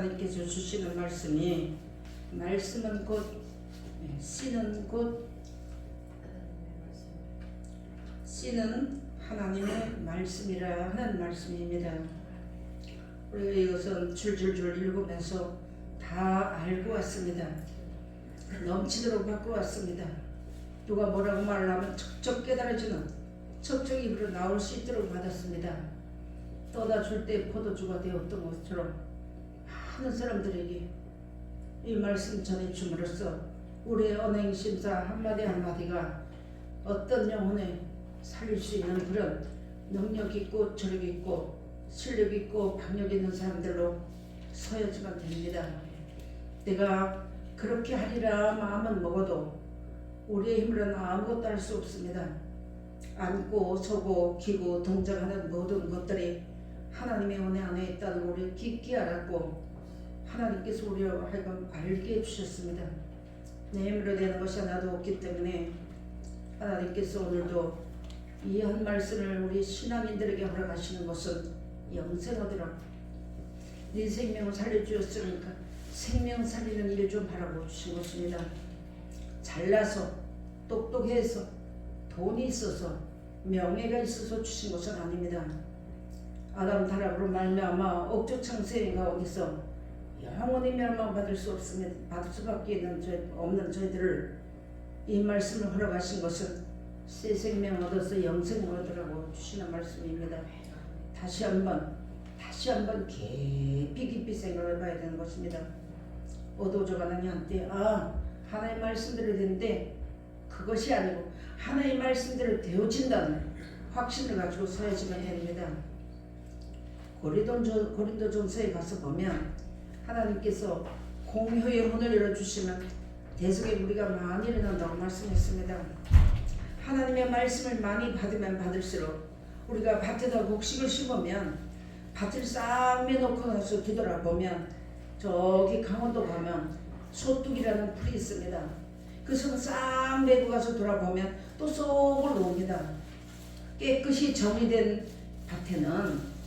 하나님께서 주시는 말씀은 씨는 하나님의 말씀이라 하는 말씀입니다. 우리가 이것은 줄줄줄 읽으면서 다 알고 왔습니다. 넘치도록 받고 왔습니다. 누가 뭐라고 말을 하면 척척 깨달아지는 척척 입으로 나올 수 있도록 받았습니다. 떠다 줄 때 포도주가 되었던 것처럼 많은 사람들에게 이 말씀 전해줌으로써 우리의 언행심사 한마디 한마디가 어떤 영혼에 살릴 수 있는 그런 능력 있고 저력 있고 실력 있고 박력 있는 사람들로 서야지만 됩니다. 내가 그렇게 하리라 마음은 먹어도 우리의 힘으로는 아무것도 할 수 없습니다. 앉고 서고 기고 동작하는 모든 것들이 하나님의 은혜 안에 있다는 우리 깊이 알았고 하나님께서 우리로 하여금 알게 해주셨습니다. 내 힘으로 되는 것이 하나도 없기 때문에 하나님께서 오늘도 이 한 말씀을 우리 신앙인들에게 허락하시는 것은 영생 얻으라. 네 생명을 살려주었으니까 생명 살리는 일 좀 바라고 주신 것입니다. 잘나서 똑똑해서 돈이 있어서 명예가 있어서 주신 것은 아닙니다. 아담 타락으로 말미암아 억조 창세 가운데서 영원히 멸망받을 수 없습니다. 받을 수밖에 없는 저희들을 이 말씀을 허락하신 것은 새 생명 얻어서 영생을 얻으라고 주시는 말씀입니다. 다시 한번 깊이 생각해 봐야 되는 것입니다. 어두워져가는 한때 하나의 말씀대로 되는데 그것이 아니고 하나의 말씀대로 되어진다는 확신을 가지고 서야지만 됩니다. 고린도전서에 가서 보면 하나님께서 공효의 문을 열어주시면 대속의 무리가 많이 일어난다고 말씀했습니다. 하나님의 말씀을 많이 받으면 받을수록 우리가 밭에다 곡식을 심으면 밭을 싹 매놓고 나서 뒤돌아보면 저기 강원도 가면 소뚝이라는 풀이 있습니다. 그 손을 싹 메고 가서 돌아보면 또 쏙을 놓습니다. 깨끗이 정리된 밭에는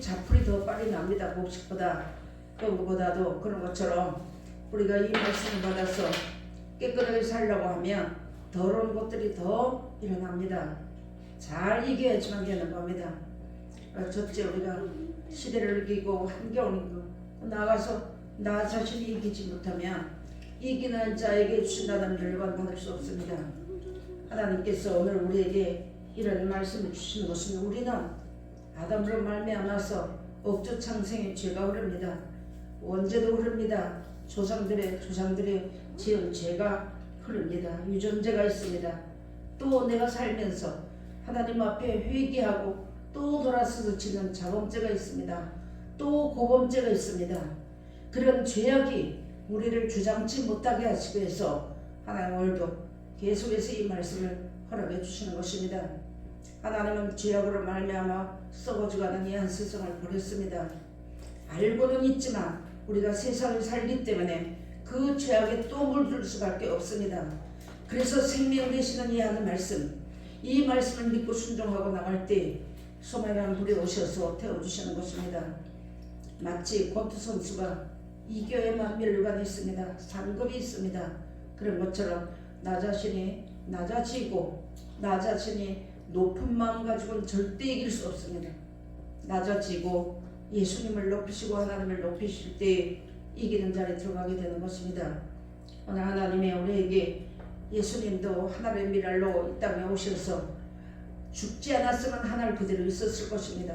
자풀이 더 빨리 납니다. 곡식보다. 그거보다도 그런 것처럼 우리가 이 말씀을 받아서 깨끗하게 살려고 하면 더러운 것들이 더 일어납니다. 잘 이겨야지만 되는 겁니다. 첫째 우리가 시대를 이기고 환경을 이기고 나가서 나 자신이 이기지 못하면 이기는 자에게 주신다는 결과를 받을 수 없습니다. 하나님께서 오늘 우리에게 이런 말씀을 주시는 것은 우리는 아담으로 말미암아서 억조 창생의 죄가 흐릅니다. 원죄도 흐릅니다. 조상들의 지은 죄가 흐릅니다. 유전죄가 있습니다. 또 내가 살면서 하나님 앞에 회개하고 또 돌아서서 지는 자범죄가 있습니다. 또 고범죄가 있습니다. 그런 죄악이 우리를 주장치 못하게 하시기 위해서 하나님 오늘도 계속해서 이 말씀을 허락해 주시는 것입니다. 하나님은 죄악으로 말미암아 썩어져가는 이 한 세상을 버렸습니다. 알고는 있지만 우리가 세상을 살기 때문에 그 죄악에 또 물들 수밖에 없습니다. 그래서 생명 되시는 이 한 말씀, 이 말씀을 믿고 순종하고 나갈 때 소망이란 불이 오셔서 태워주시는 것입니다. 마치 권투 선수가 이겨야만 면류관이 있습니다. 상급이 있습니다. 그런 것처럼 나 자신이 낮아지고 나 자신이 높은 마음 가지고는 절대 이길 수 없습니다. 낮아지고 예수님을 높이시고 하나님을 높이실 때 이기는 자리에 들어가게 되는 것입니다. 오늘 하나님이 우리에게 예수님도 하나님의 미랄로 이 땅에 오셔서 죽지 않았으면 하늘 그대로 있었을 것입니다.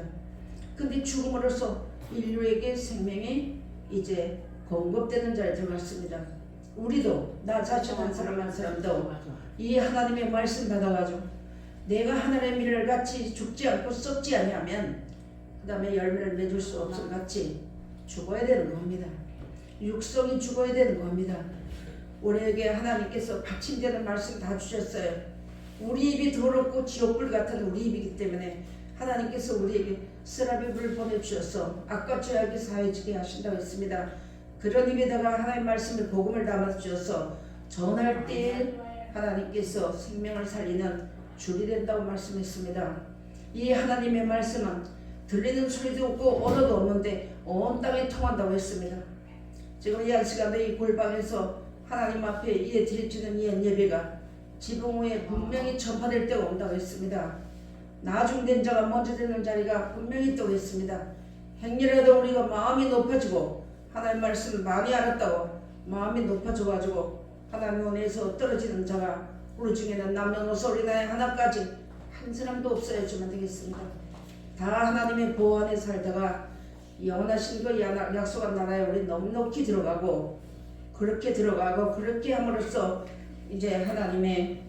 근데 죽음으로써 인류에게 생명이 이제 공급되는 자리에 들어갔습니다. 우리도 나 자신 한 사람도 이 하나님의 말씀 받아가지고 내가 하나님의 미랄 같이 죽지 않고 썩지 아니하면 그 다음에 열매를 맺을 수 없을 같이 죽어야 되는 겁니다. 육성이 죽어야 되는 겁니다. 우리에게 하나님께서 받침되는 말씀 다 주셨어요. 우리 입이 더럽고 지옥불 같은 우리 입이기 때문에 하나님께서 우리에게 쓰라비 불을 보내주셔서 악과 죄악이 사해지게 하신다고 했습니다. 그런 입에다가 하나님의 말씀을 복음을 담아 주셔서 전할 때 하나님께서 생명을 살리는 줄이 된다고 말씀했습니다. 이 하나님의 말씀은 들리는 소리도 없고 언어도 없는데 온 땅에 통한다고 했습니다. 지금 이 한 시간도 이 골방에서 하나님 앞에 이에 드려지는 이 예배가 지붕 위에 분명히 전파될 때가 온다고 했습니다. 나중된 자가 먼저 되는 자리가 분명히 있다고 했습니다. 행렬에도 우리가 마음이 높아지고 하나님 말씀을 많이 알았다고 마음이 높아져가지고 하나님 은혜에서 떨어지는 자가 우리 중에는 남녀노소 어린아이 하나까지 한 사람도 없어야지만 되겠습니다. 다 하나님의 보호 안에 살다가 영원하신 그 약속한 나라에 우리 넉넉히 들어가고 그렇게 함으로써 이제 하나님의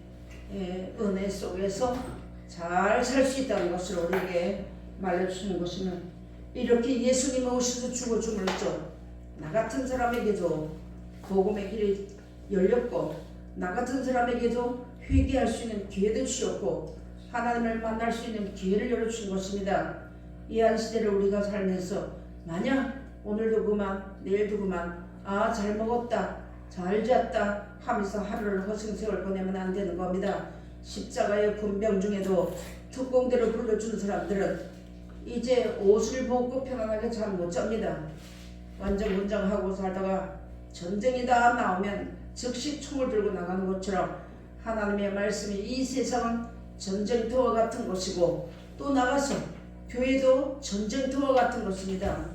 은혜 속에서 잘 살 수 있다는 것을 우리에게 말해주시는 것이면 이렇게 예수님이 오셔서 죽어줌으로써 나 같은 사람에게도 복음의 길이 열렸고 나 같은 사람에게도 회개할 수 있는 기회도 주셨고 하나님을 만날 수 있는 기회를 열어주신 것입니다. 이 한 시대를 우리가 살면서 만약 오늘도 그만 내일도 그만 잘 먹었다 잘 잤다 하면서 하루를 허송세월 보내면 안 되는 겁니다. 십자가의 군병 중에도 특공대를 불러준 사람들은 이제 옷을 벗고 편안하게 잠 못 잡니다. 완전 군장하고 살다가 전쟁이 다 나오면 즉시 총을 들고 나가는 것처럼 하나님의 말씀이 이 세상은 전쟁터와 같은 것이고 또 나가서 교회도 전쟁터와 같은 것입니다.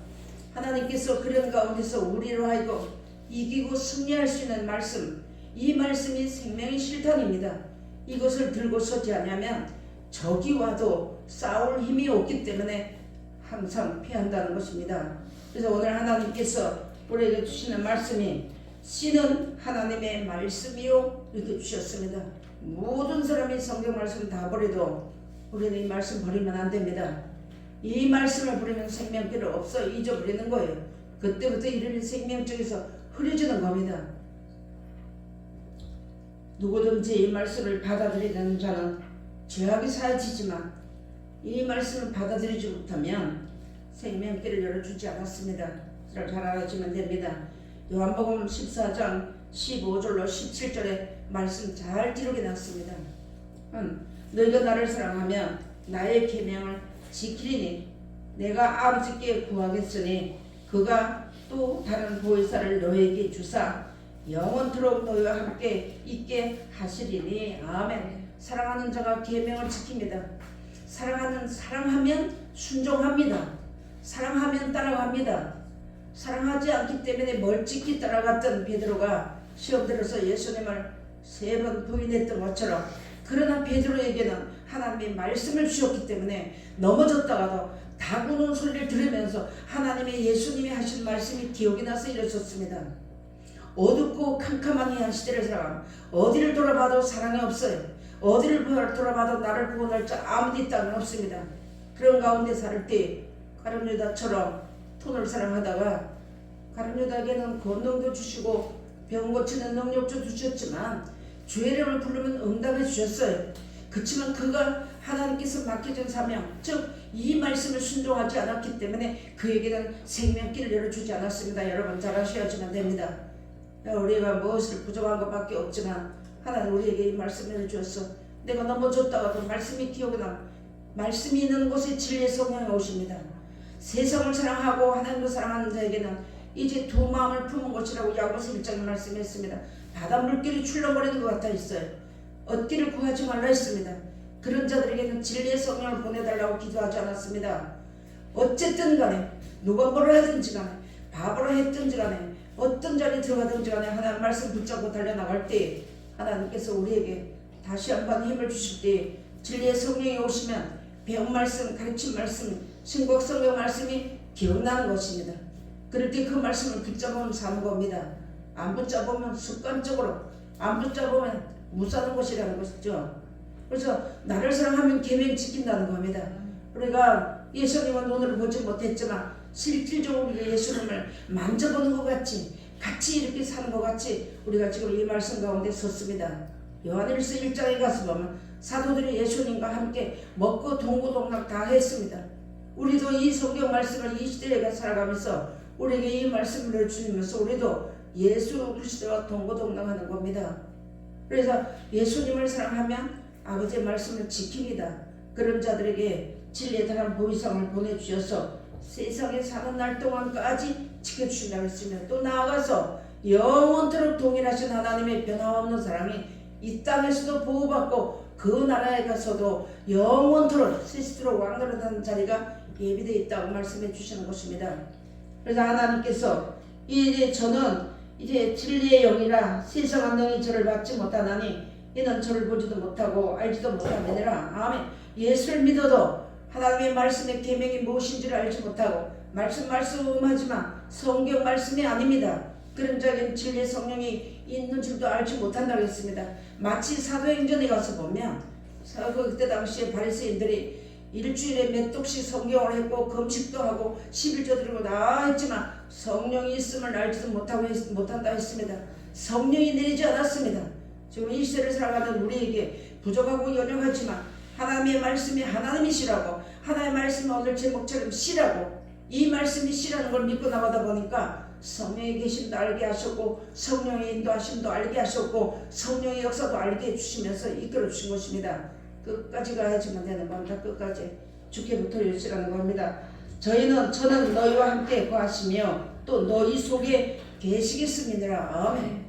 하나님께서 그런 가운데서 우리로 하여금 이기고 승리할 수 있는 말씀, 이 말씀이 생명의 실탄입니다. 이것을 들고 서지 않으면 적이 와도 싸울 힘이 없기 때문에 항상 피한다는 것입니다. 그래서 오늘 하나님께서 우리에게 주시는 말씀이 씨는 하나님의 말씀이요 이렇게 주셨습니다. 모든 사람이 성경 말씀 다 버려도 우리는 이 말씀 버리면 안 됩니다. 이 말씀을 버리면 생명길을 없어 잊어버리는 거예요. 그때부터 이르는 생명적에서 흐려지는 겁니다. 누구든지 이 말씀을 받아들이는 자는 죄악이 사해지지만 이 말씀을 받아들이지 못하면 생명길을 열어주지 않았습니다. 잘 알아주면 됩니다. 요한복음 14장 15절로 17절에 말씀 잘 기록해 놨습니다. 너희가 나를 사랑하면 나의 계명을 지키리니 내가 아버지께 구하겠으니 그가 또 다른 보혜사를 너희에게 주사 영원토록 너희와 함께 있게 하시리니 아멘. 사랑하는 자가 계명을 지킵니다. 사랑하면 순종합니다. 사랑하면 따라갑니다. 사랑하지 않기 때문에 멀찍이 따라갔던 베드로가 시험 들어서 예수님을 3번 부인했던 것처럼 그러나 베드로에게는 하나님의 말씀을 주셨기 때문에 넘어졌다가도 다구는 소리를 들으면서 하나님의 예수님이 하신 말씀이 기억이 나서 일어섰습니다. 어둡고 캄캄한 이 한 시대를 살아가면 어디를 돌아봐도 사랑이 없어요. 어디를 돌아봐도 나를 구원할 자 아무도 이 땅에 없습니다. 그런 가운데 살 때 가룟 유다처럼 돈을 사랑하다가 가룟 유다에게는 권능도 주시고 병 고치는 능력도 주셨지만 주의 이름을 부르면 응답해 주셨어요. 그렇지만 그가 하나님께서 맡겨준 사명, 즉 이 말씀을 순종하지 않았기 때문에 그에게는 생명길을 열어주지 않았습니다. 여러분 잘 아셔야지만 됩니다. 우리가 무엇을 부족한 것밖에 없지만 하나님 우리에게 이 말씀을 해주었어. 내가 넘어졌다가도 말씀이 기억이 나. 말씀이 있는 곳에 진리의 성령이 오십니다. 세상을 사랑하고 하나님을 사랑하는 자에게는 이제 두 마음을 품은 것이라고 야고보서 1장에 말씀했습니다. 바다 물결이 출렁거리는 것 같아 있어요. 얻기를 구하지 말라 했습니다. 그런 자들에게는 진리의 성령을 보내달라고 기도하지 않았습니다. 어쨌든 간에 누가 뭐를 하든지 간에 바보를 했든지 간에 어떤 자리에 들어가든지 간에 하나님 말씀 붙잡고 달려나갈 때 하나님께서 우리에게 다시 한번 힘을 주실 때 진리의 성령이 오시면 배운 말씀, 가르친 말씀, 신약 성경 말씀이 기억나는 것입니다. 그럴 때 그 말씀을 붙잡으면 사는 겁니다. 안 붙잡으면 습관적으로 안 붙잡으면 못 사는 것이라는 것이죠. 그래서 나를 사랑하면 계명 지킨다는 겁니다. 우리가 예수님은 눈으로 보지 못했지만 실질적으로 우리가 예수님을 만져보는 것 같이 같이 이렇게 사는 것 같이 우리가 지금 이 말씀 가운데 섰습니다. 요한일서 1장에 가서 보면 사도들이 예수님과 함께 먹고 동고동락 다 했습니다. 우리도 이 성경 말씀을 이 시대에 살아가면서 우리에게 이 말씀을 주시면서 우리도 예수 그리스도와 동고동락하는 겁니다. 그래서 예수님을 사랑하면 아버지의 말씀을 지킵니다. 그런 자들에게 진리에 대한 보이성을 보내주셔서 세상에 사는 날 동안까지 지켜주신다고 했으며 또 나아가서 영원토록 동일하신 하나님의 변함없는 사랑이 이 땅에서도 보호받고 그 나라에 가서도 영원토록 세시도록 왕노릇하는 자리가 예비되어 있다고 말씀해 주시는 것입니다. 그래서 하나님께서 이제 저는 이제 진리의 영이라 세상한 영이 저를 받지 못하나니 이는 저를 보지도 못하고 알지도 못함이니라. 아멘. 예수를 믿어도 하나님의 말씀의 계명이 무엇인지를 알지 못하고 말씀하지만 성경 말씀이 아닙니다. 그런 자에게는 진리의 성령이 있는 줄도 알지 못한다고 했습니다. 마치 사도행전에 가서 보면 그때 당시에 바리새인들이 일주일에 몇 독씩 성경을 했고 금식도 하고 11조 드리고 다 했지만 성령이 있음을 알지도 못한다 했습니다. 성령이 내리지 않았습니다. 지금 이 시대를 살아가는 우리에게 부족하고 연약하지만 하나님의 말씀이 하나님이시라고, 하나님의 말씀이 오늘 제목처럼 시라고, 이 말씀이 시라는 걸 믿고 나가다 보니까 성령의 계심도 알게 하셨고 성령의 인도하심도 알게 하셨고 성령의 역사도 알게 해주시면서 이끌어 주신 것입니다. 끝까지 가야지만 되는 겁니다. 끝까지 주께 붙어 있으라는 겁니다. 저는 너희와 함께 거하시며 또 너희 속에 계시겠습니다. 아멘.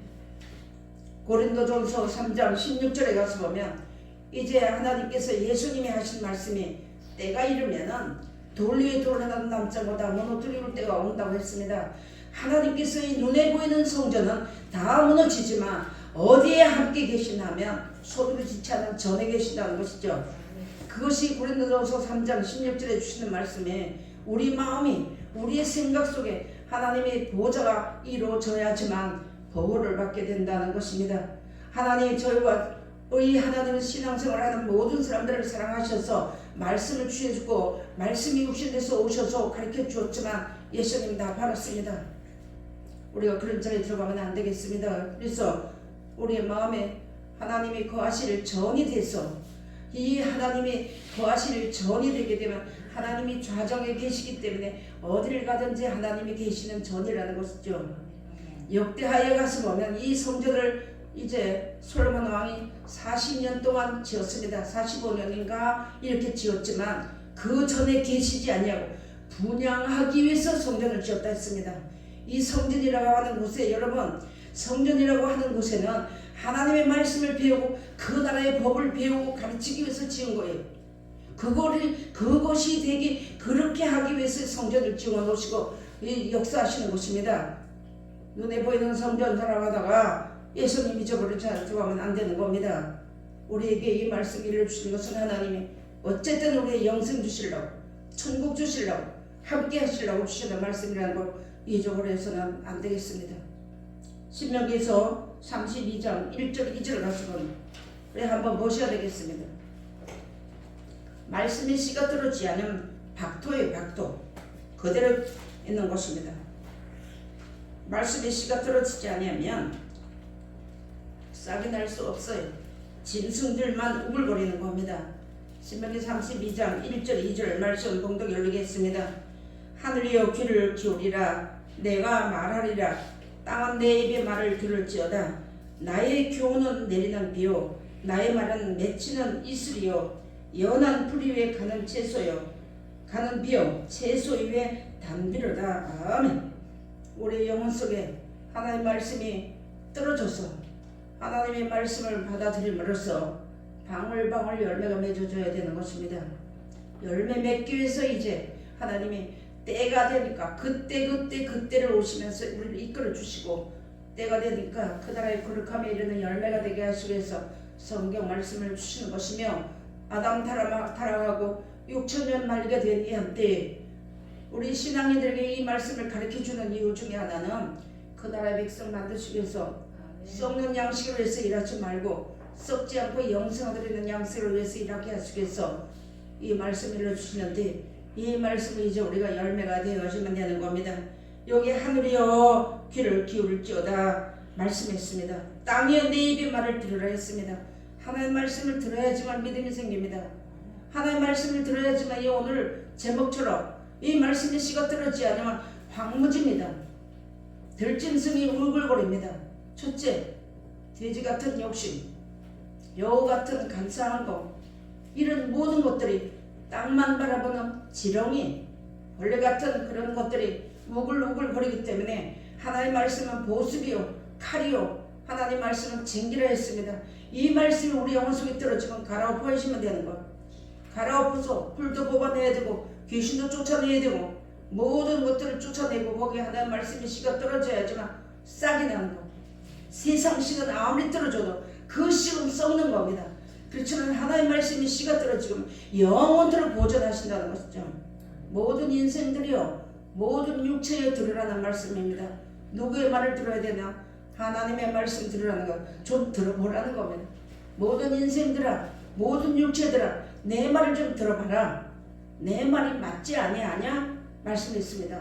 고린도전서 3장 16절에 가서 보면 이제 하나님께서 예수님이 하신 말씀이 때가 이르면은 돌 위에 돌 하나 남지 못하고 무너뜨릴 때가 온다고 했습니다. 하나님께서 이 눈에 보이는 성전은 다 무너지지만 어디에 함께 계시냐면 소리를 짓지 않은 전에 계신다는 것이죠. 그것이 고린도전서 3장 16절에 주시는 말씀에 우리 마음이 우리의 생각 속에 하나님의 보좌가 이루어져야지만 보호를 받게 된다는 것입니다. 하나님이 저희와 이 하나님은 신앙생활하는 모든 사람들을 사랑하셔서 말씀을 주셔주고 말씀이 육신에서 오셔서 가르쳐 주었지만 예수님이 다 팔았습니다. 우리가 그런 자리에 들어가면 안 되겠습니다. 그래서 우리의 마음에 하나님이 거하실 전이 돼서 이 하나님이 거하실 전이 되게 되면 하나님이 좌정에 계시기 때문에 어디를 가든지 하나님이 계시는 전이라는 것이죠. 역대하에 가서 보면 이 성전을 이제 솔로몬 왕이 40년 동안 지었습니다. 45년인가 이렇게 지었지만 그 전에 계시지 아니하고 분양하기 위해서 성전을 지었다 했습니다. 이 성전이라고 하는 곳에 여러분 성전이라고 하는 곳에는 하나님의 말씀을 배우고 그 나라의 법을 배우고 가르치기 위해서 지은 거예요. 그것이 되게 그렇게 하기 위해서 성전을 지어 놓으시고 역사하시는 곳입니다. 눈에 보이는 성전 살아가다가 예수님 잊어버린 자를 들어가면 안 되는 겁니다. 우리에게 이 말씀 일러주신 것은 하나님이 어쨌든 우리의 영생 주시려고 천국 주시려고 함께 하시려고 주시는 말씀이라는 걸 잊어버려 해서는 안 되겠습니다. 신명기에서 32장 1절 2절 가서 보면 우리 한번 보셔야 되겠습니다. 말씀의 씨가 들어오지 않으면 박토예요. 박토 그대로 있는 것입니다. 말씀의 씨가 들어지지 않으면 싹이 날 수 없어요. 짐승들만 우글거리는 겁니다. 신명기 32장 1절 2절 말씀 봉독 열리겠습니다. 하늘이여 귀를 기울이라 내가 말하리라 땅은 내 입의 말을 들을지어다 나의 교훈은 내리는 비요 나의 말은 맺히는 이슬이요 연한 풀 위에 가는 채소요 가는 비요 채소 위에 담비로다. 아멘. 우리의 영혼 속에 하나님의 말씀이 떨어져서 하나님의 말씀을 받아들임으로써 방울방울 열매가 맺어져야 되는 것입니다. 열매 맺기 위해서 이제 하나님이 때가 되니까 그때를 오시면서 우리를 이끌어 주시고 때가 되니까 그 나라의 거룩함에 이르는 열매가 되게 하시기 위해서 성경 말씀을 주시는 것이며 아담 타락하고 6천년 만리가 된 이 한때에 우리 신앙인들에게 이 말씀을 가르쳐주는 이유 중에 하나는 그 나라의 백성 만드시기 위해서 썩는 양식을 위해서 일하지 말고 썩지 않고 영생을 드리는 양식을 위해서 일하게 하시기 위해서 이 말씀을 일러주시는데 이 말씀을 이제 우리가 열매가 되어지면 되는 겁니다. 여기 하늘이여 귀를 기울일지어다 말씀했습니다. 땅이여 내 입의 말을 들으라 했습니다. 하나님의 말씀을 들어야지만 믿음이 생깁니다. 하나님의 말씀을 들어야지만 이 오늘 제목처럼 이 말씀의 씨가 떨어지지 않으면 황무지입니다. 들짐승이 울글거립니다. 첫째, 돼지 같은 욕심, 여우 같은 간사한 것 이런 모든 것들이 땅만 바라보는 지렁이, 벌레 같은 그런 것들이 우글우글 거리기 때문에 하나님 말씀은 보습이요 칼이요 하나님 말씀은 징기라 했습니다. 이 말씀이 우리 영혼 속에 들어지면 갈아엎어지면 되는 것. 갈아엎어서 불도 뽑아내야 되고 귀신도 쫓아내야 되고 모든 것들을 쫓아내고 거기에 하나님 말씀이 씨가 떨어져야지만 싹이 나는 것. 세상 씨는 아무리 떨어져도 그 씨는 썩는 겁니다. 그렇지만 하나님 말씀이 씨가 떨어지면 영원토록 보존하신다는 것이죠. 모든 인생들이요 모든 육체에 들으라는 말씀입니다. 누구의 말을 들어야 되나? 하나님의 말씀 들으라는 것. 좀 들어보라는 겁니다. 모든 인생들아 모든 육체들아 내 말을 좀 들어봐라. 내 말이 맞지 아니하냐? 말씀했습니다.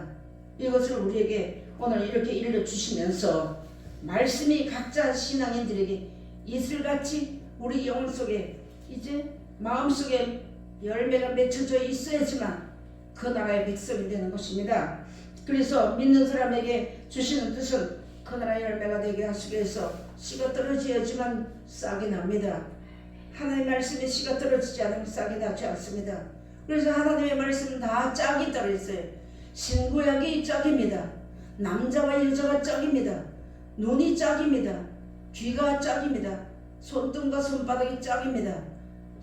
이것을 우리에게 오늘 이렇게 일러주시면서 말씀이 각자 신앙인들에게 이슬같이 우리 영혼 속에 이제 마음속에 열매가 맺혀져 있어야지만 그 나라의 백성이 되는 것입니다. 그래서 믿는 사람에게 주시는 뜻은 그 나라의 열매가 되게 하시기 위해서 씨가 떨어져야지만 싹이 납니다. 하나님의 말씀에 씨가 떨어지지 않으면 싹이 나지 않습니다. 그래서 하나님의 말씀은 다 짝이 떨어졌어요. 신구약이 짝입니다. 남자와 여자가 짝입니다. 눈이 짝입니다. 귀가 짝입니다. 손등과 손바닥이 짝입니다.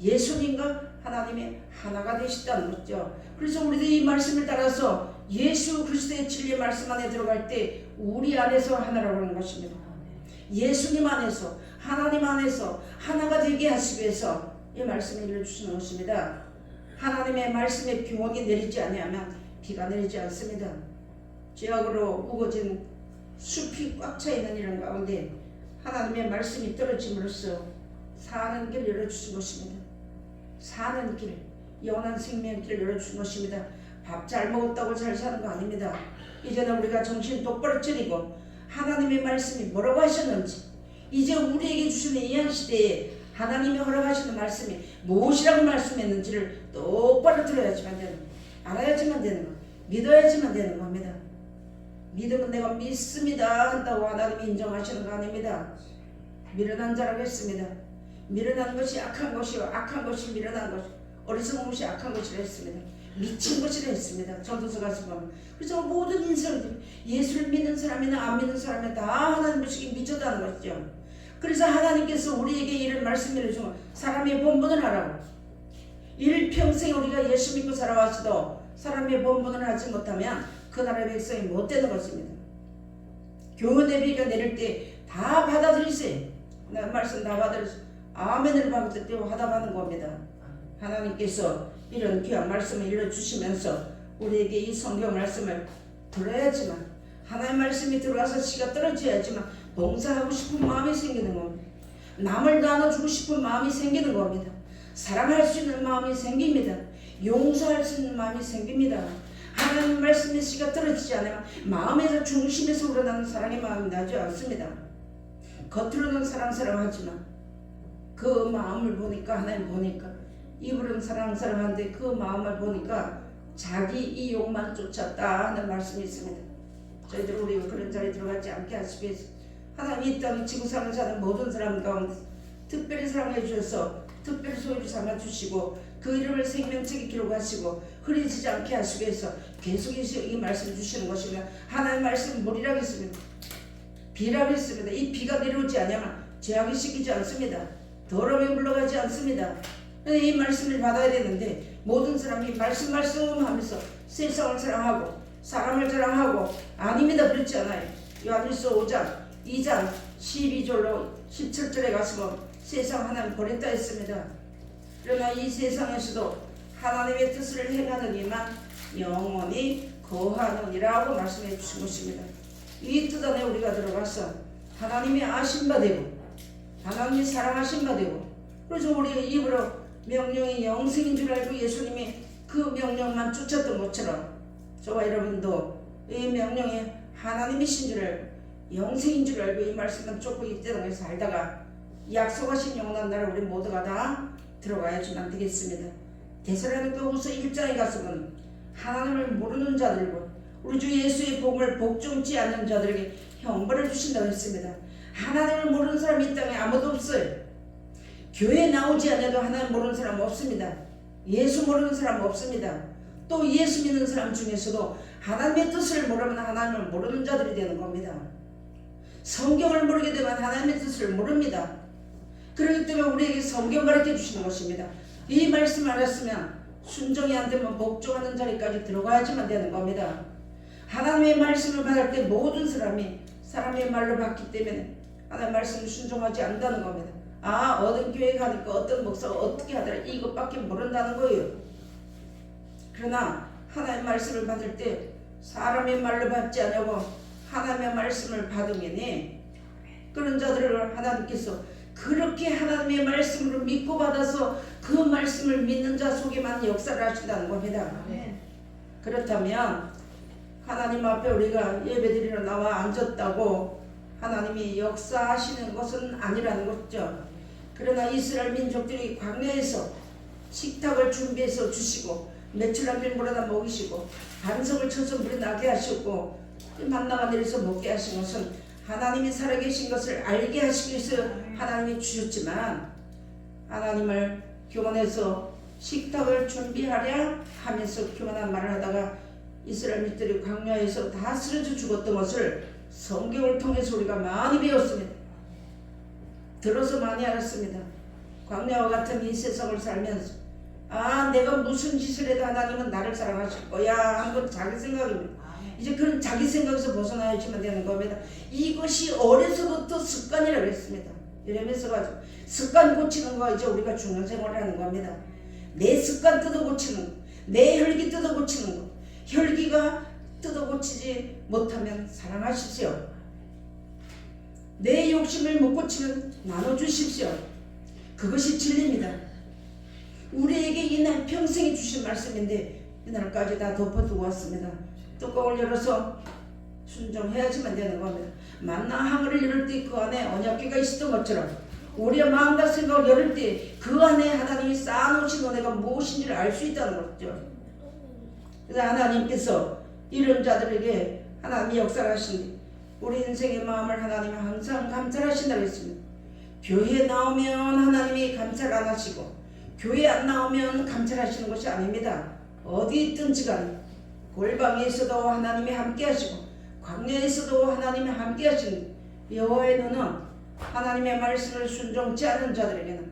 예수님과 하나님의 하나가 되시다는 거죠. 그래서 우리도 이 말씀을 따라서 예수 그리스도의 진리의 말씀 안에 들어갈 때 우리 안에서 하나라고 하는 것입니다. 예수님 안에서 하나님 안에서 하나가 되게 하시기 위해서 이 말씀을 일러주시는 것입니다. 하나님의 말씀에 비원이 내리지 아니하면 비가 내리지 않습니다. 죄악으로 우거진 숲이 꽉 차 있는 이런 가운데 하나님의 말씀이 떨어짐으로써 사는 길 열어주신 것입니다. 사는 길, 영원한 생명의 길을 열어주신 것입니다. 밥 잘 먹었다고 잘 사는 거 아닙니다. 이제는 우리가 정신 똑바로 차리고 하나님의 말씀이 뭐라고 하셨는지 이제 우리에게 주시는 이 시대에 하나님이 허락하시는 말씀이 무엇이라고 말씀했는지를 똑바로 들어야지만 되는 거, 알아야지만 되는 거, 믿어야지만 되는 겁니다. 믿으면 내가 믿습니다 한다고 하나님이 인정하시는 거 아닙니다. 미련한 자라고 했습니다. 미련한 것이 악한 것이요 악한 것이 미련한 것, 어리석은 것이 악한 것이라 했습니다. 미친 것이라 했습니다. 전도서 가서 보면. 그래서 모든 인생들 예수를 믿는 사람이나 안 믿는 사람이나 다 하나님 보시기 미쳤다는 것이죠. 그래서 하나님께서 우리에게 이런 말씀을 해주면 사람의 본분을 하라고. 일평생 우리가 예수 믿고 살아왔어도 사람의 본분을 하지 못하면 그 나라의 백성이 못 되는 것입니다. 교훈 예비가 내릴 때 다 받아들이세요. 나 말씀 다 받아들이세요. 아멘을 받을 때 화답하는 겁니다. 하나님께서 이런 귀한 말씀을 일러주시면서 우리에게 이 성경 말씀을 들어야지만 하나님의 말씀이 들어가서 씨가 떨어져야지만 봉사하고 싶은 마음이 생기는 겁니다. 남을 나눠주고 싶은 마음이 생기는 겁니다. 사랑할 수 있는 마음이 생깁니다. 용서할 수 있는 마음이 생깁니다. 하나님 말씀의 씨가 떨어지지 않으면 마음에서 중심에서 우러나는 사랑의 마음이 나지 않습니다. 겉으로는 사랑하지만 그 마음을 보니까 하나님 보니까 입으로는 사랑한데 그 마음을 보니까 자기 이용만 쫓았다 하는 말씀이 있습니다. 저희들 우리가 그런 자리에 들어가지 않게 하시기 위해서 하나님 이 땅 지구상을 사는 모든 사람 가운데 특별히 사랑해 주셔서 특별히 소유를 삼아주시고 그 이름을 생명책에 기록하시고 흐려지지 않게 하시기 위해서 계속 이 말씀을 주시는 것입니다. 하나님 말씀은 물이라고 했습니다. 비라고 했습니다. 이 비가 내려오지 않으면 죄악이 씻기지 않습니다. 더러움이 물러가지 않습니다. 이 말씀을 받아야 되는데 모든 사람이 말씀 하면서 세상을 사랑하고 사람을 사랑하고 아닙니다. 그렇지 않아요. 요한일서 5장 2장 12절로 17절에 가서 세상 하나님 버렸다 했습니다. 그러나 이 세상에서도 하나님의 뜻을 행하는 이만 영원히 거하느니라고 말씀해 주신 것입니다. 이 뜻 안에 우리가 들어가서 하나님이 아신 바 되고 하나님이 사랑하신 바 되고 그래서 우리가 입으로 명령이 영생인 줄 알고 예수님이 그 명령만 쫓았던 것처럼 저와 여러분도 이 명령이 하나님이신 줄 알고 영생인 줄 알고 이 말씀만 쫓고 이 땅에 살다가 약속하신 영원한 나라 우리 모두가 다 들어가야지만 되겠습니다. 데살로니가후서 1장에 가서는 하나님을 모르는 자들과 우리 주 예수의 복음을 복종치 않는 자들에게 형벌을 주신다고 했습니다. 하나님을 모르는 사람이 이 땅에 아무도 없어요. 교회에 나오지 않아도 하나님 모르는 사람 없습니다. 예수 모르는 사람 없습니다. 또 예수 믿는 사람 중에서도 하나님의 뜻을 모르면 하나님을 모르는 자들이 되는 겁니다. 성경을 모르게 되면 하나님의 뜻을 모릅니다. 그렇기 때문에 우리에게 성경 가르쳐 주시는 것입니다. 이 말씀 알았으면 순종이 안 되면 복종하는 자리까지 들어가야지만 되는 겁니다. 하나님의 말씀을 받을 때 모든 사람이 사람의 말로 받기 때문에 하나님의 말씀을 순종하지 않는다는 겁니다. 어떤 교회 가니까 어떤 목사가 어떻게 하더라 이것밖에 모른다는 거예요. 그러나 하나님의 말씀을 받을 때 사람의 말로 받지 않고 하나님의 말씀을 받으면 그런 자들을 하나님께서 그렇게 하나님의 말씀으로 믿고 받아서 그 말씀을 믿는 자 속에만 역사를 하신다는 겁니다. 그렇다면 하나님 앞에 우리가 예배드리러 나와 앉았다고 하나님이 역사하시는 것은 아니라는 거죠. 그러나 이스라엘 민족들이 광야에서 식탁을 준비해서 주시고 며칠 남길 물어다 먹이시고 반석을 쳐서 물이 나게 하시고 만나가 내려서 먹게 하신 것은 하나님이 살아계신 것을 알게 하시기 위해서 하나님이 주셨지만 하나님을 교만해서 식탁을 준비하랴 하면서 교만한 말을 하다가 이스라엘 민족들이 광야에서 다 쓰러져 죽었던 것을 성경을 통해서 우리가 많이 배웠습니다. 들어서 많이 알았습니다. 광야와 같은 이 세상을 살면서 내가 무슨 짓을 해도 하나님은 나를 사랑하실 거야 하는 건 자기 생각입니다. 이제 그런 자기 생각에서 벗어나야지만 되는 겁니다. 이것이 어려서부터 습관이라고 했습니다. 이러면서 가지고 습관 고치는 거 이제 우리가 중요한 생활을 하는 겁니다. 내 습관 뜯어 고치는 거, 내 혈기 뜯어 고치는 거. 혈기가 뜯어 고치지 못하면 사랑하십시오. 내 욕심을 못 고치면 나눠주십시오. 그것이 진리입니다. 우리에게 이날 평생에 주신 말씀인데 이날까지 다 덮어두고 왔습니다. 뚜껑을 열어서 순종해야지만 되는 겁니다. 만나 항아리를 열을 때 그 안에 언약궤가 있었던 것처럼 우리의 마음과 생각을 열을 때 그 안에 하나님이 쌓아놓으신 은혜가 무엇인지를 알 수 있다는 거죠. 그래서 하나님께서 이런 자들에게 하나님이 역사를 하시니 우리 인생의 마음을 하나님은 항상 감찰하신다고 했습니다. 교회에 나오면 하나님이 감찰 안 하시고 교회 안 나오면 감찰하시는 것이 아닙니다. 어디 있든지 간에 골방에 있어도 하나님이 함께 하시고 광야에 있어도 하나님이 함께 하시는 여호와의 눈은 하나님의 말씀을 순종치 않은 자들에게는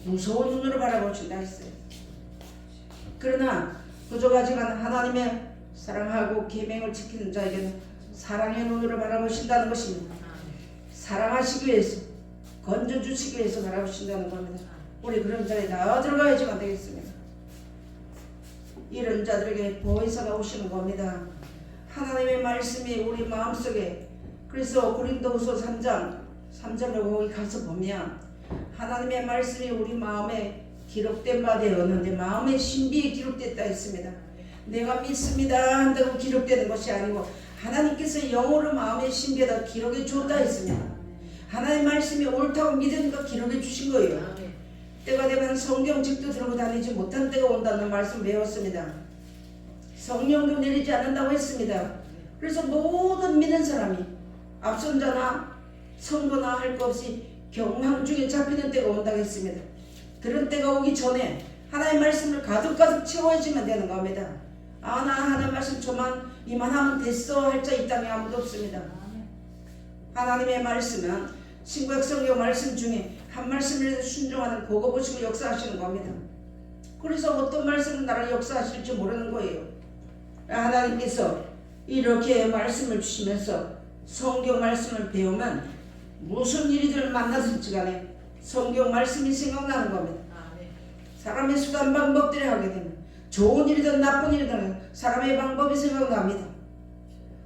무서운 눈으로 바라보신다 했어요. 그러나 부족하지만 하나님의 사랑하고 계명을 지키는 자에게는 사랑의 눈으로 바라보신다는 것입니다. 사랑하시기 위해서 건져주시기 위해서 바라보신다는 겁니다. 우리 그런 자리에 나와 들어가야지만 되겠습니다. 이런 자들에게 보혜사가 오시는 겁니다. 하나님의 말씀이 우리 마음속에 그래서 고린도후서 3장을 거기 가서 보면 하나님의 말씀이 우리 마음에 기록된 바 되었는데 마음의 신비에 기록됐다 했습니다. 내가 믿습니다 한다고 기록되는 것이 아니고 하나님께서 영어로 마음의 신비에다 기록해 줬다 했습니다. 하나님의 말씀이 옳다고 믿으니까 기록해 주신 거예요. 때가 되면 성경책도 들고 다니지 못한 때가 온다는 말씀 배웠습니다. 성령도 내리지 않는다고 했습니다. 그래서 모든 믿는 사람이 앞선 자나 선거나 할 것 없이 경황 중에 잡히는 때가 온다고 했습니다. 그런 때가 오기 전에 하나님의 말씀을 가득가득 채워야지만 되는 겁니다. 나 하나님의 말씀 저만 이만하면 됐어 할 자 이 땅에 아무도 없습니다. 하나님의 말씀은 신구약 성경 말씀 중에 한 말씀이라도 순종하는 그거 보시고 역사하시는 겁니다. 그래서 어떤 말씀은 나를 역사하실지 모르는 거예요. 하나님께서 이렇게 말씀을 주시면서 성경 말씀을 배우면 무슨 일이든 만나든지 간에 성경 말씀이 생각나는 겁니다. 사람의 수단 방법들이 하게 되면 좋은 일이든 나쁜 일이든 사람의 방법이 생각납니다.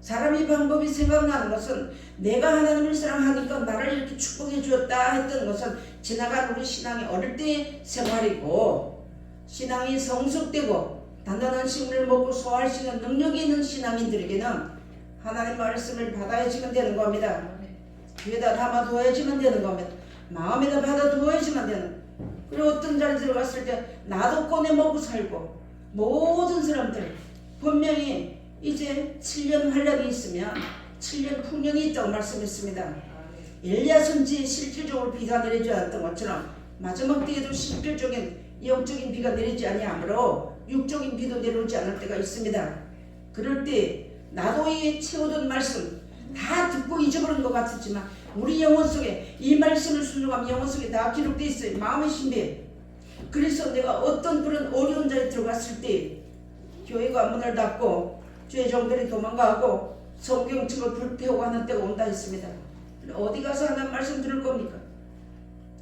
사람의 방법이 생각나는 것은 내가 하나님을 사랑하니까 나를 이렇게 축복해 주었다 했던 것은 지나간 우리 신앙이 어릴 때의 생활이고 신앙이 성숙되고 단단한 식물을 먹고 소화할 수 있는 능력이 있는 신앙인들에게는 하나님 말씀을 받아야지만 되는 겁니다. 귀에다 담아두어야지만 되는 겁니다. 마음에다 받아두어야지만 되는. 그리고 어떤 자리 들어갔을 때 나도 꺼내 먹고 살고 모든 사람들 분명히 이제 7년 환란이 있으면 7년 풍년이 있다고 말씀했습니다. 엘리야 선지에 실질적으로 비가 내리지 않았던 것처럼 마지막 때에도 실질적인 영적인 비가 내리지 아니하므로 육적인 비도 내려오지 않을 때가 있습니다. 그럴 때 나도 이 채워둔 말씀 다 듣고 잊어버린 것 같았지만 우리 영혼 속에 이 말씀을 순종하면 영혼 속에 다 기록되어 있어요. 마음의 신비에. 그래서 내가 어떤 그런 어려운 자리에 들어갔을 때 교회가 문을 닫고 주의 종들이 도망가고 성경책을 불태우고 하는 때가 온다 했습니다. 어디 가서 하나님 말씀 들을 겁니까?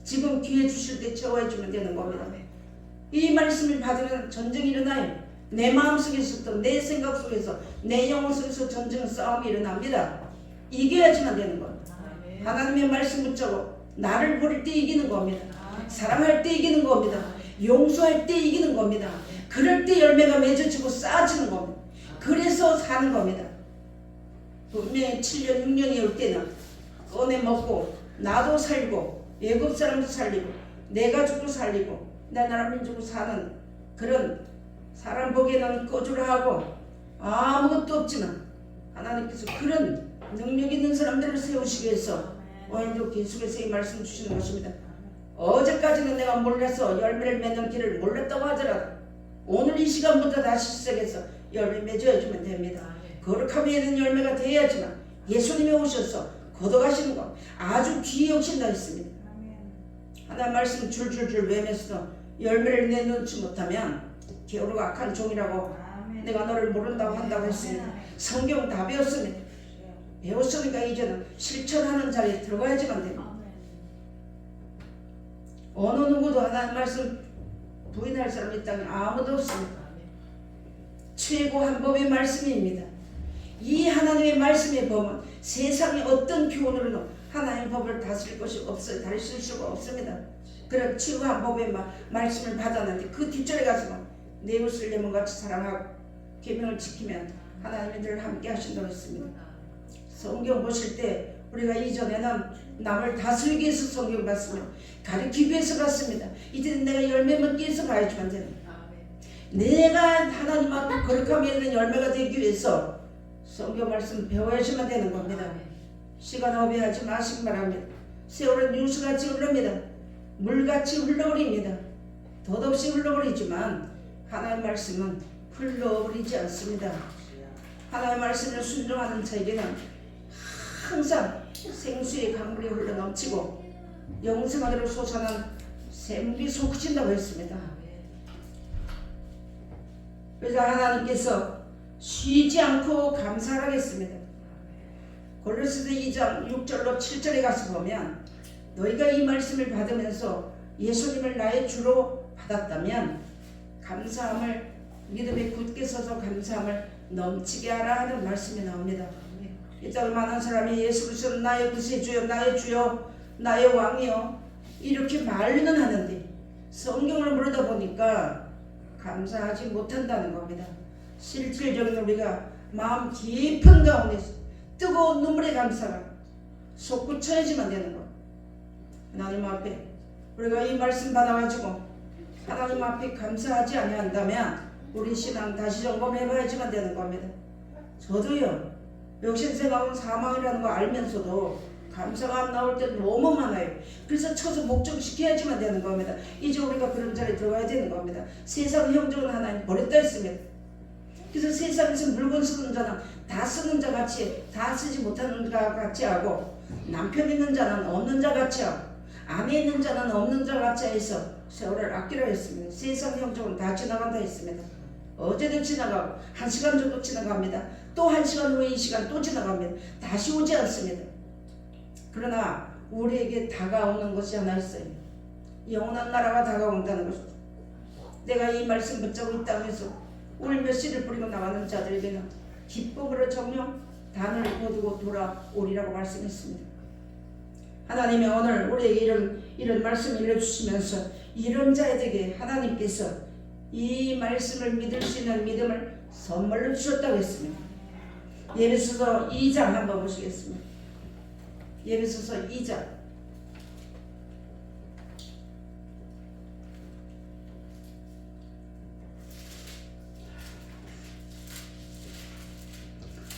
지금 기회 주실 때 채워해 주면 되는 겁니다. 이 말씀을 받으면 전쟁이 일어나요. 내 마음속에서부터 내 생각 속에서 내 영혼 속에서 전쟁 싸움이 일어납니다. 이겨야지만 되는 겁니다. 하나님의 말씀 붙잡고 나를 버릴 때 이기는 겁니다. 사랑할 때 이기는 겁니다. 용서할 때 이기는 겁니다. 그럴 때 열매가 맺어지고 쌓아지는 겁니다. 그래서 사는 겁니다. 분명히 7년 6년이 올 때는 꺼내 먹고 나도 살고 외국 사람도 살리고 내 가족도 살리고 내 나라 민족도 사는 그런 사람 보기에는 꺼주라하고 아무것도 없지만 하나님께서 그런 능력 있는 사람들을 세우시기 위해서 오늘도 계속해서 이 말씀 주시는 것입니다. 어제까지는 내가 몰라서 열매를 맺는 길을 몰랐다고 하더라도 오늘 이 시간부터 다시 시작해서 열매 맺어주면 됩니다. 거룩함이 있는 열매가 되어야지만 예수님이 오셔서 걷어가시는 것 아주 귀히 여기신다 했습니다. 하나님 말씀 줄줄줄 외면서도 열매를 내놓지 못하면 게으르고 악한 종이라고 내가 너를 모른다고 한다고 했습니다. 성경 다 배웠습니다. 배웠으니까 이제는 실천하는 자리에 들어가야지만 됩니다. 어느 누구도 하나님 말씀 부인할 사람이 이 땅에 아무도 없습니다. 최고 한 법의 말씀입니다. 이 하나님의 말씀의 법은 세상의 어떤 교훈으로는 하나님의 법을 다스릴 것이 없어요. 다스릴 수가 없습니다. 그런 최고 한 법의 말씀을 받았는데 그 뒷절에 가서 내 이웃을 내 몸같이 사랑하고 계명을 지키면 하나님이 늘 함께 하신다고 했습니다. 성경 보실 때 우리가 이전에는 남을 다스리기 위해서 성경 봤으며 가르치기 위해서 봤습니다. 이제는 내가 열매 맺기 위해서 봐야지만 됩니다. 내가 하나님 앞에 거룩함이 있는 열매가 되기 위해서 성경 말씀 배워야지만 되는 겁니다. 시간 허비하지 마시기 바랍니다. 세월은 뉴스같이 흐릅니다. 물같이 흘러버립니다. 덧없이 흘러버리지만 하나님의 말씀은 흘러버리지 않습니다. 하나님의 말씀을 순종하는 자에게는 항상 생수의 강물이 흘러넘치고 영생하기로 솟아난 샘물이 솟구친다고 했습니다. 그래서 하나님께서 쉬지 않고 감사하겠습니다. 골로새서 2장 6절로 7절에 가서 보면 너희가 이 말씀을 받으면서 예수님을 나의 주로 받았다면 감사함을 믿음에 굳게 서서 감사함을 넘치게 하라 하는 말씀이 나옵니다. 이 땅에 많은 사람이 예수 그리스도는 나의 구세주여 나의 주여 나의 왕이여 이렇게 말은 하는데 성경을 모르다 보니까 감사하지 못한다는 겁니다. 실질적인 우리가 마음 깊은 가운데서 뜨거운 눈물의 감사가 솟구쳐야지만 되는 것. 하나님 앞에 우리가 이 말씀 받아가지고 하나님 앞에 감사하지 아니한다면 우리 신앙 다시 점검해봐야지만 되는 겁니다. 저도요 역신생하고 사망이라는 거 알면서도 감사가 안 나올 때 너무 많아요. 그래서 쳐서 목적시켜야지만 되는 겁니다. 이제 우리가 그런 자리에 들어가야 되는 겁니다. 세상 형정은 하나님 버렸다 했습니다. 그래서 세상에서 물건 쓰는 자는 다 쓰는 자 같이 다 쓰지 못하는 자 같이 하고 남편 있는 자는 없는 자 같이 하고 아내 있는 자는 없는 자 같이 해서 세월을 아끼려 했습니다. 세상 형정은 다 지나간다 했습니다. 어제도 지나가고 1시간 정도 지나갑니다. 또 1시간 후에 이 시간 또 지나갑니다. 다시 오지 않습니다. 그러나 우리에게 다가오는 것이 하나 있어요. 영원한 나라가 다가온다는 것입니다. 내가 이 말씀 붙잡고 이 땅에서 울며 씨를 뿌리고 나가는 자들에게는 기쁨으로 정령 단을 거두고 돌아오리라고 말씀했습니다. 하나님이 오늘 우리에게 이런 말씀을 일러주시면서 이런 자에게 하나님께서 이 말씀을 믿을 수 있는 믿음을 선물로 주셨다고 했습니다. 예배소서 2장 한번 보시겠습니다. 예배소서 2장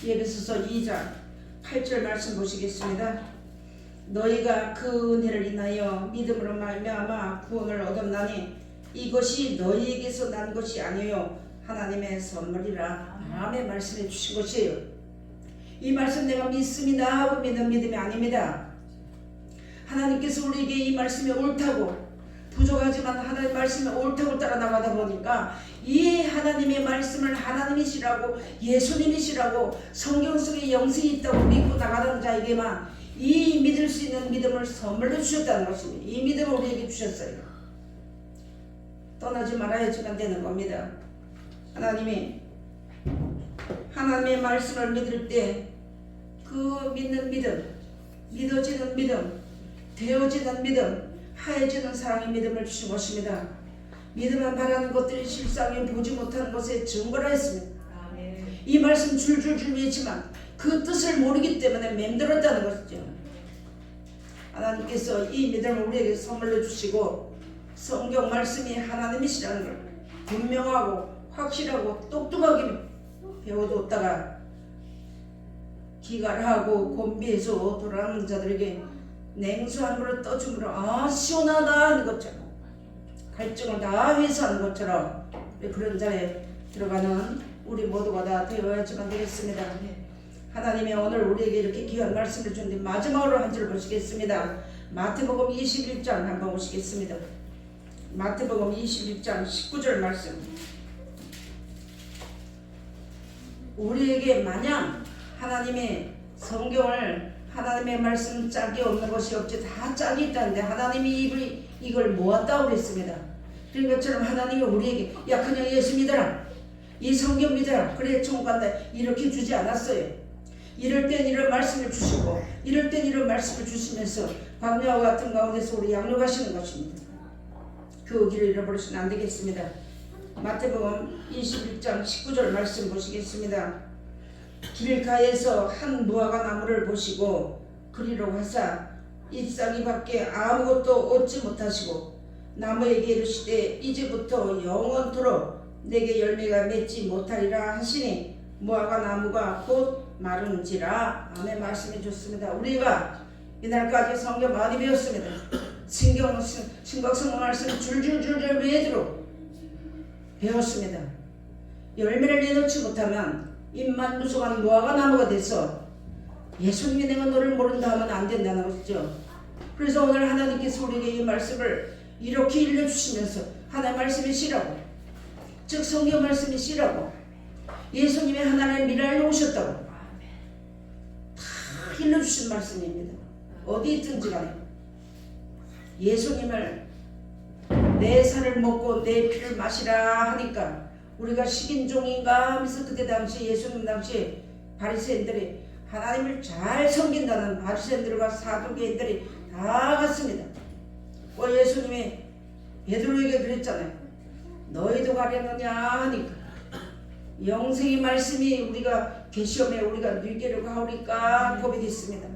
예배소서 2장 8절 말씀 보시겠습니다. 너희가 그 은혜를 인하여 믿음으로 말미암아 구원을 얻었나니 이것이 너희에게서 난 것이 아니요 하나님의 선물이라 다음에 말씀해 주신 것이에요. 이 말씀 내가 믿습니다 하고 믿는 믿음이 아닙니다. 하나님께서 우리에게 이 말씀이 옳다고, 부족하지만 하나님의 말씀이 옳다고 따라 나가다 보니까 이 하나님의 말씀을 하나님이시라고, 예수님이시라고, 성경 속에 영생이 있다고 믿고 나가는 자에게만 이 믿을 수 있는 믿음을 선물로 주셨다는 것입니다. 이 믿음을 우리에게 주셨어요. 떠나지 말아야지만 되는 겁니다. 하나님이 하나님의 말씀을 믿을 때 그 믿는 믿음, 믿어지는 믿음, 되어지는 믿음, 하얘지는 사랑의 믿음을 주신 것입니다. 믿으면 바라는 것들이 실상에 보지 못하는 것에 증거라 했습니다. 이 말씀 줄줄줄 외치지만 그 뜻을 모르기 때문에 맴들었다는 것이죠. 하나님께서 이 믿음을 우리에게 선물로 주시고 성경 말씀이 하나님이시라는 걸 분명하고 확실하고 똑똑하게 배워뒀다가 기갈하고 곤비해서 돌아가는 자들에게 냉수한 물을 떠줌으로 시원하다 하는 것처럼, 갈증을 다 해소하는 것처럼 그런 자리에 들어가는 우리 모두가 다 되어야지만 되겠습니다. 하나님이 오늘 우리에게 이렇게 귀한 말씀을 주는데 마지막으로 한 줄 보시겠습니다. 마태복음 21장 한번 보시겠습니다. 마태복음 21장 19절 말씀. 우리에게 마냥 하나님의 성경을, 하나님의 말씀 짝이 없는 것이 없지 다 짝이 있다는데 하나님이 이걸 모았다고 그랬습니다. 그런 것처럼 하나님이 우리에게 야 그냥 예수 믿어라, 이 성경 믿어라, 그래 천국 간다 이렇게 주지 않았어요. 이럴 땐 이런 말씀을 주시고 이럴 땐 이런 말씀을 주시면서 광야와 같은 가운데서 우리 양육하시는 것입니다. 그 길을 잃어버리시면 안 되겠습니다. 마태복음 21장 19절 말씀 보시겠습니다. 길가에서 한 무화과 나무를 보시고 그리로 가사 잎사귀 밖에 아무것도 얻지 못하시고 나무에게 이르시되 이제부터 영원토록 내게 열매가 맺지 못하리라 하시니 무화과 나무가 곧 마른지라. 아멘. 말씀해 줬습니다. 우리가 이날까지 성경 많이 배웠습니다. 신각성경 말씀 줄줄줄줄 외도록 배웠습니다. 열매를 내놓지 못하면 입만 무성한 무화과 나무가 돼서 예수님이 내가 너를 모른다 하면 안 된다는 것이죠. 그래서 오늘 하나님께서 우리에게 이 말씀을 이렇게 일러주시면서 하나님의 말씀이시라고, 즉 성경 말씀이시라고, 예수님이 하나님의 미래를 오셨다고 다 일러주신 말씀입니다. 어디 있든지 간에 예수님을 내 살을 먹고 내 피를 마시라 하니까 우리가 식인종인가 하면서 그때 당시 예수님 당시 바리새인들이 하나님을 잘 섬긴다는 바리새인들과 사두개인들이 다 갔습니다. 예수님이 베드로에게 그랬잖아요. 너희도 가려느냐 하니까 영생의 말씀이 우리가 계시험에 우리가 누게로 가오리까 고백이 있습니다.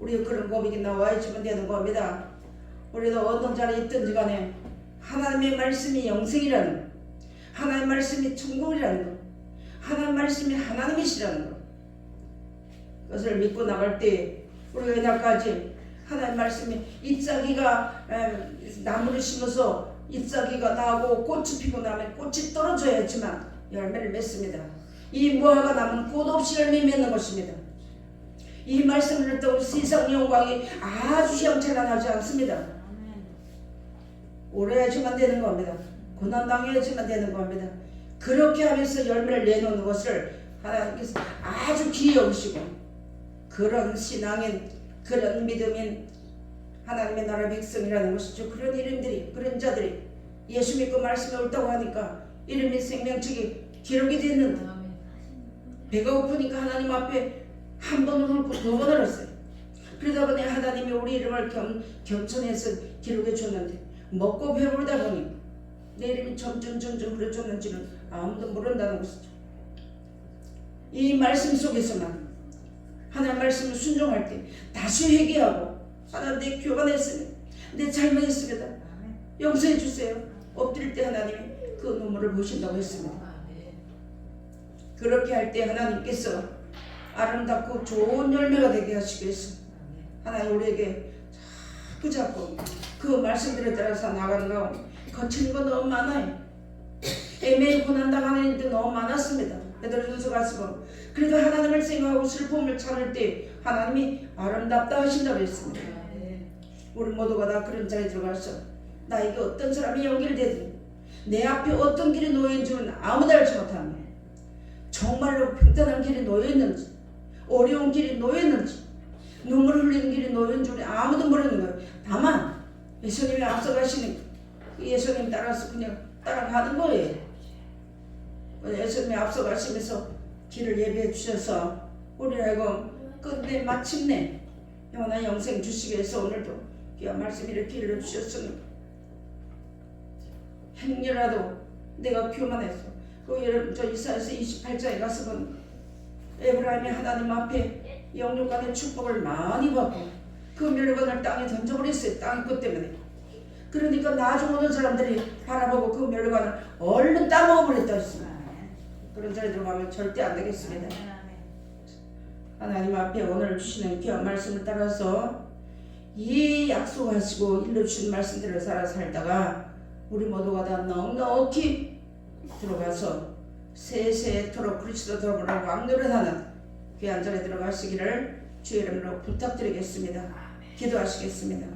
우리가 그런 고백이 나와야지만 되는 겁니다. 우리도 어떤 자리에 있든지 간에 하나님의 말씀이 영생이라는 것, 하나님의 말씀이 천국이라는 것, 하나님의 말씀이 하나님이시라는 것, 그것을 믿고 나갈 때 우리가 이날까지 하나님의 말씀이 잎사귀가 나무를 심어서 잎사귀가 나고 꽃이 피고 나면 꽃이 떨어져야 했지만 열매를 맺습니다. 이 무화과 나무는 꽃 없이 열매 맺는 것입니다. 이 말씀을 듣고 세상 영광이 아주 형체가 않습니다. 오래야지만 되는 겁니다. 고난당해야지만 되는 겁니다. 그렇게 하면서 열매를 내놓는 것을 하나님께서 아주 귀히 여기시고, 그런 신앙인, 그런 믿음인 하나님의 나라 백성이라는 것이죠. 그런 이름들이, 그런 자들이 예수 믿고 말씀이 옳다고 하니까 이름이 생명책에 기록이 됐는데 배가 고프니까 하나님 앞에 한 번을 울고 두 번을 했어요. 그러다 보니 하나님이 우리 이름을 겸손해서 기록해 줬는데 먹고 배부르다 보니 내 이름이 점점 흐려졌는지는 아무도 모른다는 것이죠. 이 말씀 속에서만 하나님 말씀을 순종할 때 다시 회개하고, 하나님 내 교만했습니다, 내 잘못했습니다, 용서해 주세요, 엎드릴 때 하나님이 그 눈물을 보신다고 했습니다. 그렇게 할 때 하나님께서 아름답고 좋은 열매가 되게 하시기 위해서 하나님 우리에게 자꾸 그 말씀들에 따라서 나가는 가운데 거친 거 너무 많아요. 애매히 고난당하는 일도 너무 많았습니다. 베드로전서 가서 그래도 하나님을 생각하고 슬픔을 참을 때 하나님이 아름답다 하신다고 했습니다. 우리 모두가 다 그런 자리에 들어가서 나에게 어떤 사람이 연결되든 내 앞에 어떤 길이 놓여있는 줄은 아무도 알지 못합니다. 정말로 평탄한 길이 놓여있는지 어려운 길이 놓여있는지 눈물 흘리는 길이 놓여있는 줄은 아무도 모르는 거예요. 다만 예수님이 앞서가시는 그 예수님 따라서 그냥 따라가는 거예요. 예수님이 앞서가시면서 길을 예비해 주셔서 우리라고 끝내 마침내 영원한 영생 주시기 위해서 오늘도 귀한 말씀 이렇게 일러주셨으니 행여라도 내가 교만해서 여러분 저 이사야서 28장에 가서 본 에브라임이 하나님 앞에 영육간의 축복을 많이 받고 그 멸관을 땅에 던져버렸어요. 땅의 것 때문에. 그러니까 나중 오는 사람들이 바라보고 그 멸관을 얼른 따먹어버렸다 했습니다. 그런 자리에 들어가면 절대 안 되겠습니다. 하나님 앞에 오늘 주시는 귀한 말씀을 따라서 이 약속하시고 일러주신 말씀대로 살다가 우리 모두가 다 넉넉히 들어가서 세세토록 그리스도 돌아보라고 왕노릇하는 귀한 자리에 들어가시기를 주의 이름으로 부탁드리겠습니다. 기도하시겠습니다.